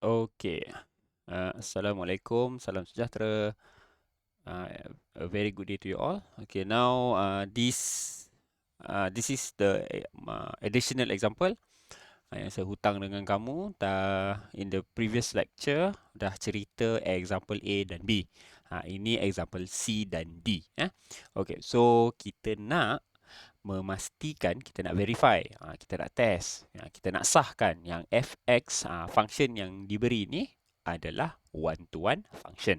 Okay. Assalamualaikum, salam sejahtera. Uh, a very good day to you all. Okay, now this is the additional example yang saya hutang dengan kamu. In the previous lecture dah cerita example A dan B. Ini example C dan D. Okay, so kita nak memastikan, kita nak verify, kita nak test, kita nak sahkan yang fx function yang diberi ni adalah one-to-one function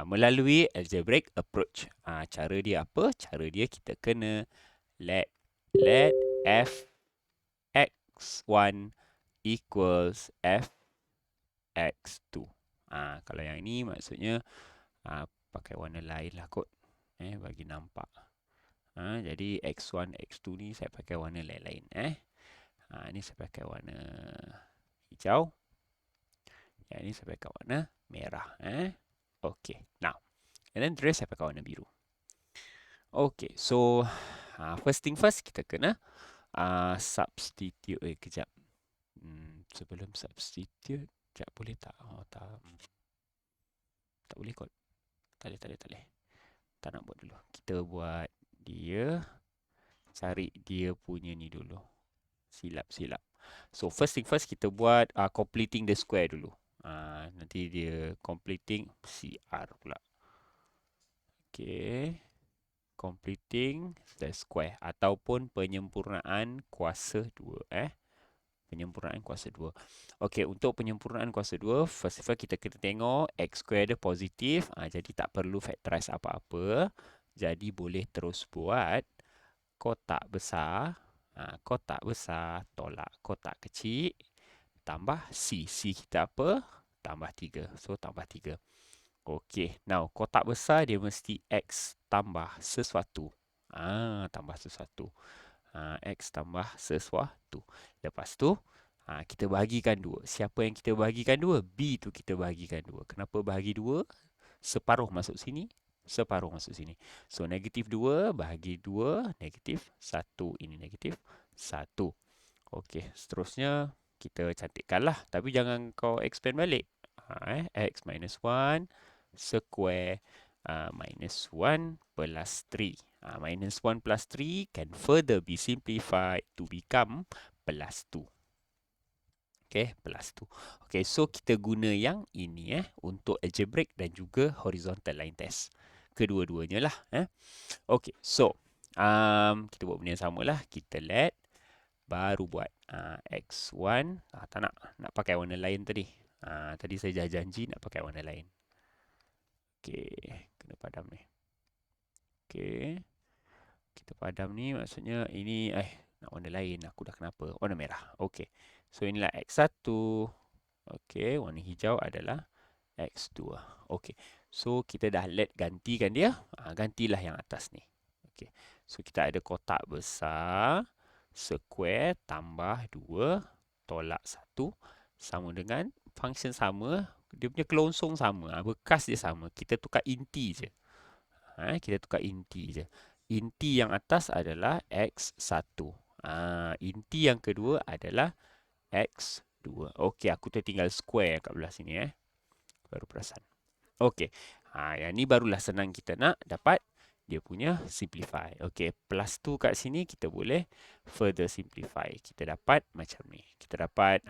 melalui algebraic approach. Cara dia apa? Cara dia kita kena let fx1 equals fx2. Kalau yang ini maksudnya pakai warna lain lah kot, bagi nampak. Jadi X1, X2 ni saya pakai warna lain-lain. Ni saya pakai warna hijau. Yang ni saya pakai warna merah. Okay, now. And then the rest saya pakai warna biru. Okay, so first thing first, kita kena substitute. Kejap. Sebelum substitute, kejap boleh tak? Oh, tak. Tak boleh kot. Tak boleh. Tak nak buat dulu. Kita buat dia. Cari dia punya ni dulu. Silap. So first thing first, kita buat completing the square dulu. Nanti dia completing CR pula. Okay. Completing the square ataupun penyempurnaan kuasa 2. Penyempurnaan kuasa 2. Okay, untuk penyempurnaan kuasa 2, first of all kita kena tengok x square dia positif. Jadi tak perlu factorize apa-apa. Jadi boleh terus buat kotak besar. Kotak besar tolak kotak kecil tambah C. C kita apa? Tambah 3. So, tambah 3. Okey. Now, kotak besar dia mesti X tambah sesuatu. Tambah sesuatu. X tambah sesuatu. Lepas tu, kita bahagikan 2. Siapa yang kita bahagikan 2? B tu kita bahagikan 2. Kenapa bahagi 2? Separuh masuk sini. Separuh masuk sini. So, negatif 2 bahagi 2, negatif 1. Ini negatif 1. Okey, seterusnya kita cantikkanlah. Tapi jangan kau expand balik. X minus 1 square minus 1 plus 3. Minus 1 plus 3 can further be simplified to become plus 2. Okay, plus 2. Okay, so kita guna yang ini untuk algebraic dan juga horizontal line test. Kedua-duanya lah. Okay, so kita buat benda yang sama lah. Kita let baru buat X1. Tak nak pakai warna lain tadi. Tadi saya janji nak pakai warna lain. Okay, kena padam ni. Okay, kita padam ni maksudnya ini nak warna lain. Aku dah kenapa? Warna merah. Okay, so inilah X1. Okay, warna hijau adalah X2. Okay, so kita dah let gantikan dia. Gantilah yang atas ni. Okay, so kita ada kotak besar square tambah 2 tolak 1 sama dengan function sama, dia punya kelonsong sama, bekas dia sama, kita tukar inti je. Kita tukar inti je. Inti yang atas adalah X1. Inti yang kedua adalah X2. Okey, aku tertinggal square kat belah sini baru perasan. Okey. Yang ni barulah senang kita nak dapat dia punya simplify. Okey, plus 2 kat sini kita boleh further simplify. Kita dapat macam ni. Kita dapat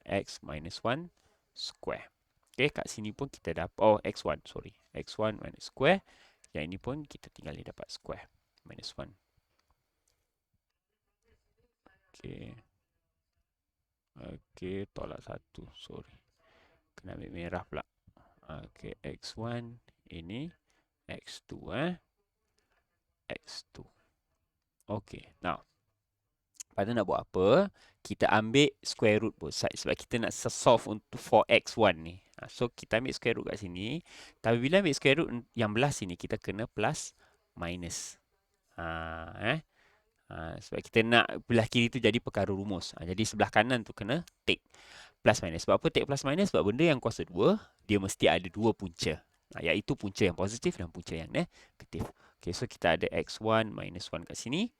x minus 1 square. Okey, kat sini pun kita dapat x1, sorry. X1 minus square. Yang ini pun kita tinggal ni dapat square minus 1. Okey. Okey, tolak 1, sorry. Kena ambil merah pula. Okey, x1 ini x2 X2. Okey, now. Pada nak buat apa? Kita ambil square root both sides. Sebab kita nak solve untuk for X1 ni. So, kita ambil square root kat sini. Tapi bila ambil square root yang belah sini, kita kena plus minus. Sebab kita nak belah kiri tu jadi perkara rumus. Jadi sebelah kanan tu kena take plus minus. Sebab apa take plus minus? Sebab benda yang kuasa 2, dia mesti ada 2 punca. Iaitu punca yang positif dan punca yang negatif. Okay, so kita ada X1 minus 1 kat sini.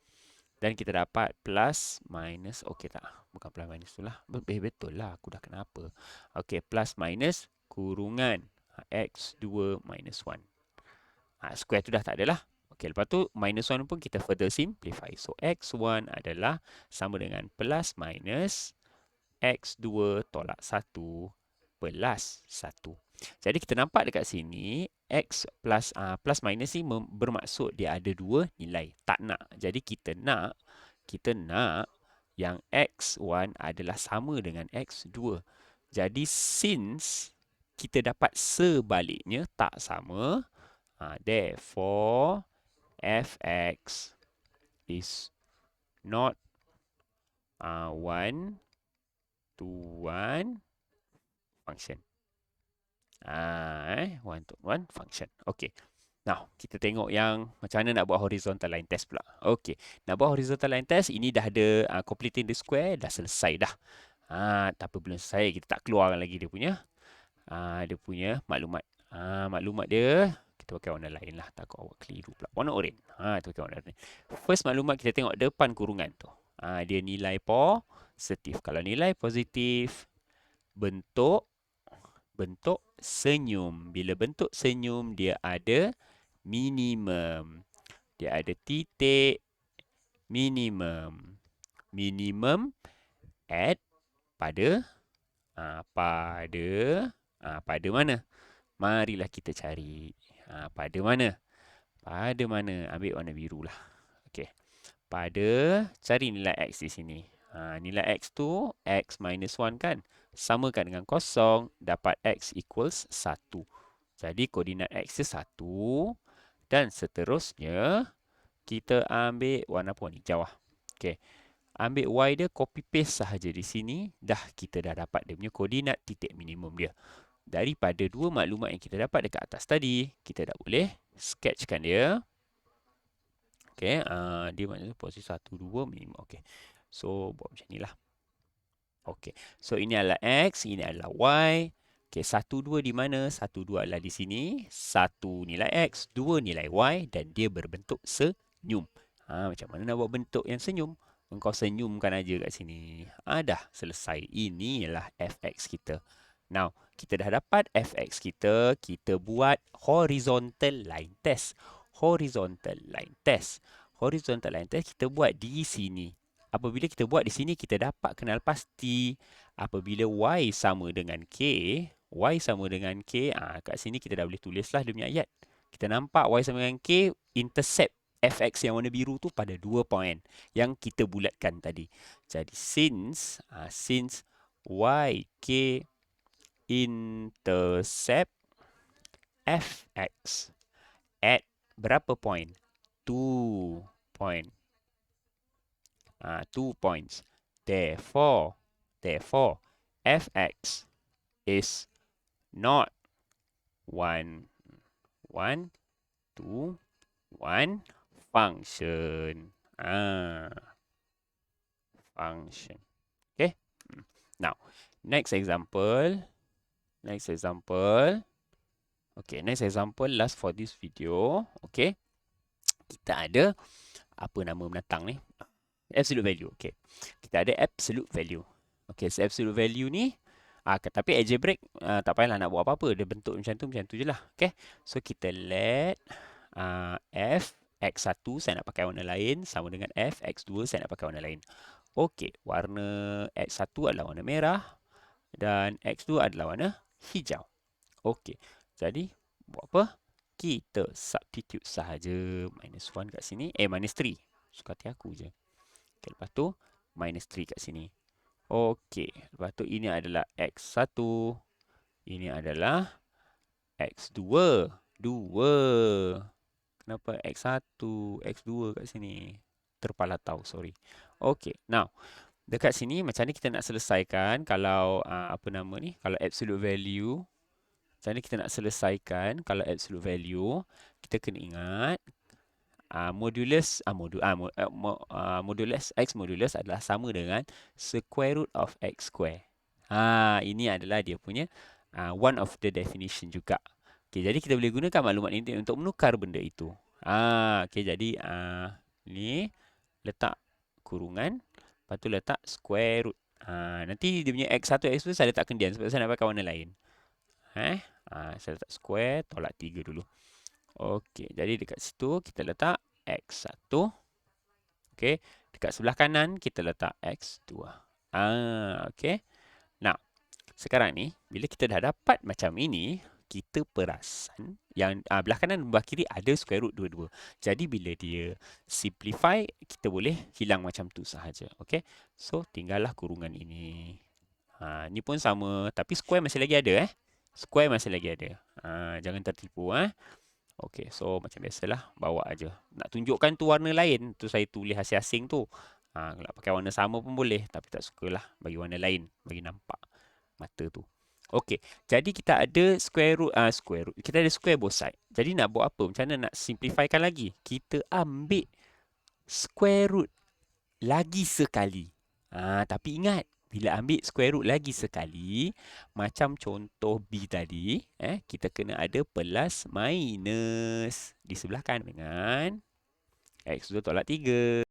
Dan kita dapat plus minus. Okey tak? Bukan plus minus tu lah. Betul lah. Aku dah kenapa. Okey, plus minus kurungan x2 minus 1. Square tu dah tak ada lah. Okey, lepas tu minus 1 pun kita further simplify. So, x1 adalah sama dengan plus minus x2 tolak 1 plus 1. Jadi kita nampak dekat sini x plus plus minus ni bermaksud dia ada dua nilai. Tak nak. Jadi kita nak yang x1 adalah sama dengan x2. Jadi since kita dapat sebaliknya tak sama, therefore fx is not 1 to 1 function. 1 to 1 function. Okey. Now, kita tengok yang macam mana nak buat horizontal line test pula. Okey. Nak buat horizontal line test, ini dah ada completing the square, dah selesai dah. Tapi belum selesai, kita tak keluarkan lagi dia punya maklumat. Maklumat dia, kita pakai warna lain lah. Takut awak keliru pula. Warna oranye. Kita pakai warna oranye. First maklumat kita tengok depan kurungan tu. Dia nilai positif. Kalau nilai positif, bentuk senyum. Bila bentuk senyum, dia ada minimum. Dia ada titik minimum. Minimum at pada pada mana? Marilah kita cari. Pada mana? Pada mana? Ambil warna biru lah. Okey. Cari nilai x di sini. Nilai x tu x minus 1 kan? Samakan dengan kosong, dapat x equals 1. Jadi koordinat x dia 1. Dan seterusnya, kita ambil warna apa ni? Hijau lah. Okey. Ambil y dia, copy paste sahaja di sini. Kita dah dapat dia punya koordinat titik minimum dia. Daripada dua maklumat yang kita dapat dekat atas tadi, kita dah boleh sketchkan dia. Okey, dia maknanya posisi 1, 2 minimum. Okey. So, buat macam ni lah. Okey. So, ini adalah x, ini adalah y. Okey, 1, 2 di mana? 1, 2 adalah di sini. 1 nilai x, 2 nilai y dan dia berbentuk senyum. Macam mana nak buat bentuk yang senyum? Engkau senyumkan aja kat sini. Dah selesai. Inilah fx kita. Now, kita dah dapat fx kita. Kita buat horizontal line test. Horizontal line test. Horizontal line test kita buat di sini. Apabila kita buat di sini, kita dapat kenal pasti apabila y sama dengan k, kat sini kita dah boleh tulislah dia punya ayat. Kita nampak y sama dengan k, intercept fx yang warna biru tu pada 2 point yang kita bulatkan tadi. Jadi since yk intercept fx at berapa point? 2 point. 2 points. Therefore, fx is not 1, 2, 1 function. Function. Okay. Now, next example. Okay, next example last for this video. Okay. Kita ada apa nama menatang ni? Absolute value. Okay. Kita ada absolute value. Okay, so absolute value ni tapi algebraic tak payahlah nak buat apa-apa. Dia bentuk macam tu je lah. Okay. So kita let f x1 saya nak pakai warna lain sama dengan f x2 saya nak pakai warna lain. Okay, warna x1 adalah warna merah dan x2 adalah warna hijau. Okay, jadi buat apa? Kita substitute sahaja minus 1 kat sini. Minus 3. Suka hati aku je. Okay, lepas tu minus 3 kat sini. Okey, lepas tu ini adalah x1. Ini adalah x2. 2. Kenapa x1, x2 kat sini? Terpalatau, sorry. Okey, now dekat sini macam ni kita nak selesaikan kalau kalau absolute value. Macam ni kita nak selesaikan kalau absolute value. Kita kena ingat modulus x modulus adalah sama dengan square root of x square. Ini adalah dia punya one of the definition juga. Okey, jadi kita boleh gunakan maklumat ini untuk menukar benda itu. Okey, jadi ni letak kurungan. Lepas tu letak square root. Nanti dia punya X1, X2 saya letak kendian sebab saya nak pakai warna lain. Saya letak square, tolak 3 dulu. Okey, jadi dekat situ kita letak X1. Okey, dekat sebelah kanan kita letak X2. Okey. Nah, sekarang ni bila kita dah dapat macam ini, kita perasan yang belah kanan dan belah kiri ada square root dua-dua. Jadi bila dia simplify, kita boleh hilang macam tu sahaja. Okey. So tinggallah kurungan ini. Ni pun sama tapi square masih lagi ada Square masih lagi ada. Jangan tertipu Okey, so macam biasalah bawa aja. Nak tunjukkan tu warna lain, tu saya tulis asing-asing tu. Kalau pakai warna sama pun boleh tapi tak sukalah bagi warna lain, bagi nampak mata tu. Okey, jadi kita ada square root. Kita ada square both side. Jadi nak buat apa? Macam mana nak simplifykan lagi? Kita ambil square root lagi sekali. Tapi ingat, bila ambil square root lagi sekali, macam contoh B tadi, kita kena ada plus minus di sebelah kanan dengan X2 tolak 3.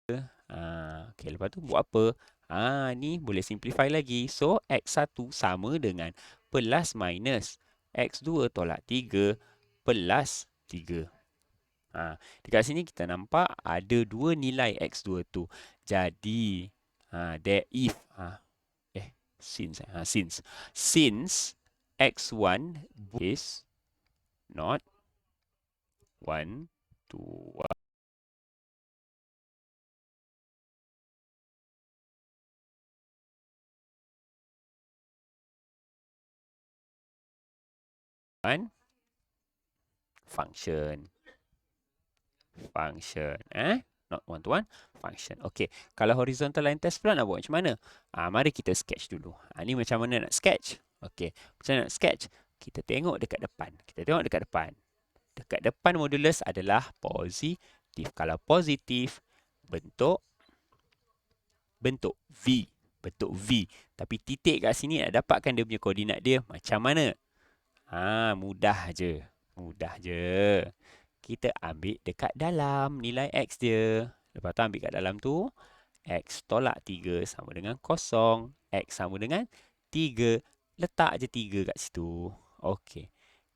Okey, lepas tu buat apa? Ni boleh simplify lagi. So, X1 sama dengan plus minus X2 tolak 3 plus 3. Dekat sini kita nampak ada dua nilai X2 tu. Jadi, since X1 is not 1 to 1 function. Not one to one function. Okey, kalau horizontal line test pula nak buat macam mana? Mari kita sketch dulu. Ni macam mana nak sketch? Okey, macam mana nak sketch? Kita tengok dekat depan. Dekat depan modulus adalah positif. Kalau positif, bentuk V. Bentuk V. Tapi titik kat sini nak dapatkan dia punya koordinat dia macam mana? Mudah je. Kita ambil dekat dalam nilai X dia. Lepas tu ambil kat dalam tu, X tolak 3 sama dengan 0. X sama dengan 3. Letak je 3 kat situ. Okey.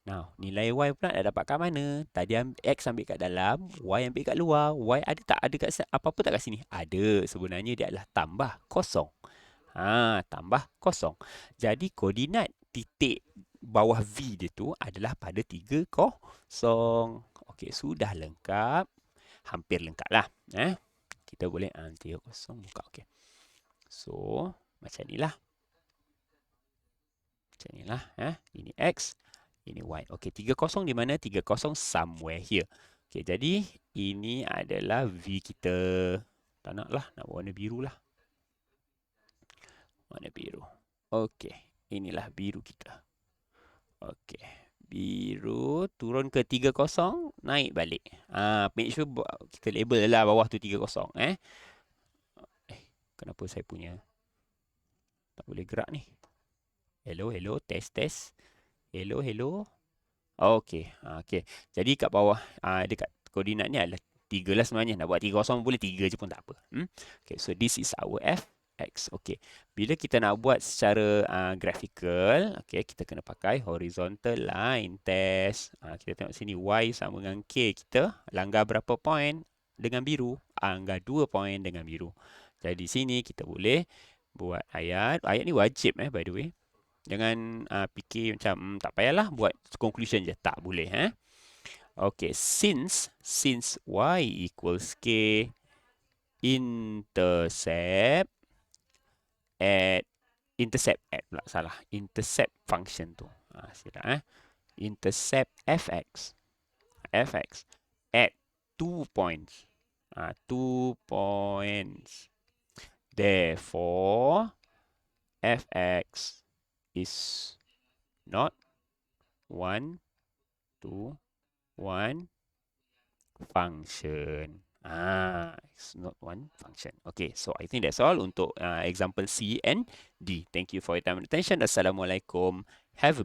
Now, nilai Y pula nak dapat kat mana? Tadi X ambil kat dalam, Y ambil kat luar. Y ada tak? Ada kat apa-apa tak kat sini? Ada. Sebenarnya dia adalah tambah 0. Tambah 0. Jadi, koordinat titik bawah V dia tu adalah pada 3, 0. Okey, sudah lengkap. Hampir lengkap lah. Kita boleh 3, 0 buka. Okey. So, macam inilah. Ini X, ini Y. Okey, 3, 0 di mana? 3, 0 somewhere here. Okey, jadi ini adalah V kita. Tak nak lah, nak warna biru lah. Warna biru. Okey, inilah biru kita. Okey. Biru turun ke 30, naik balik. Make sure kita label lah bawah tu 30. Kenapa saya punya tak boleh gerak ni? Hello, test. Hello. Okey. Okey. Jadi kat bawah dekat koordinat ni adalah 3 lah sebenarnya. Nak buat 30 boleh 3 je pun tak apa. Okay, so this is our X. Okey. Bila kita nak buat secara graphical, okey, kita kena pakai horizontal line test. Kita tengok sini Y sama dengan K kita. Langgar berapa poin dengan biru? Langgar 2 poin dengan biru. Jadi sini kita boleh buat ayat. Ayat ni wajib by the way. Jangan fikir macam tak payahlah buat conclusion je. Tak boleh. Okey, since Y equals K, intercept function tu. Silap intercept fx at 2 points. 2 points. Therefore, fx is not 1 to 1 function. It's not one function. Okay, so I think that's all untuk example C and D. Thank you for your time and attention. Assalamualaikum. Have a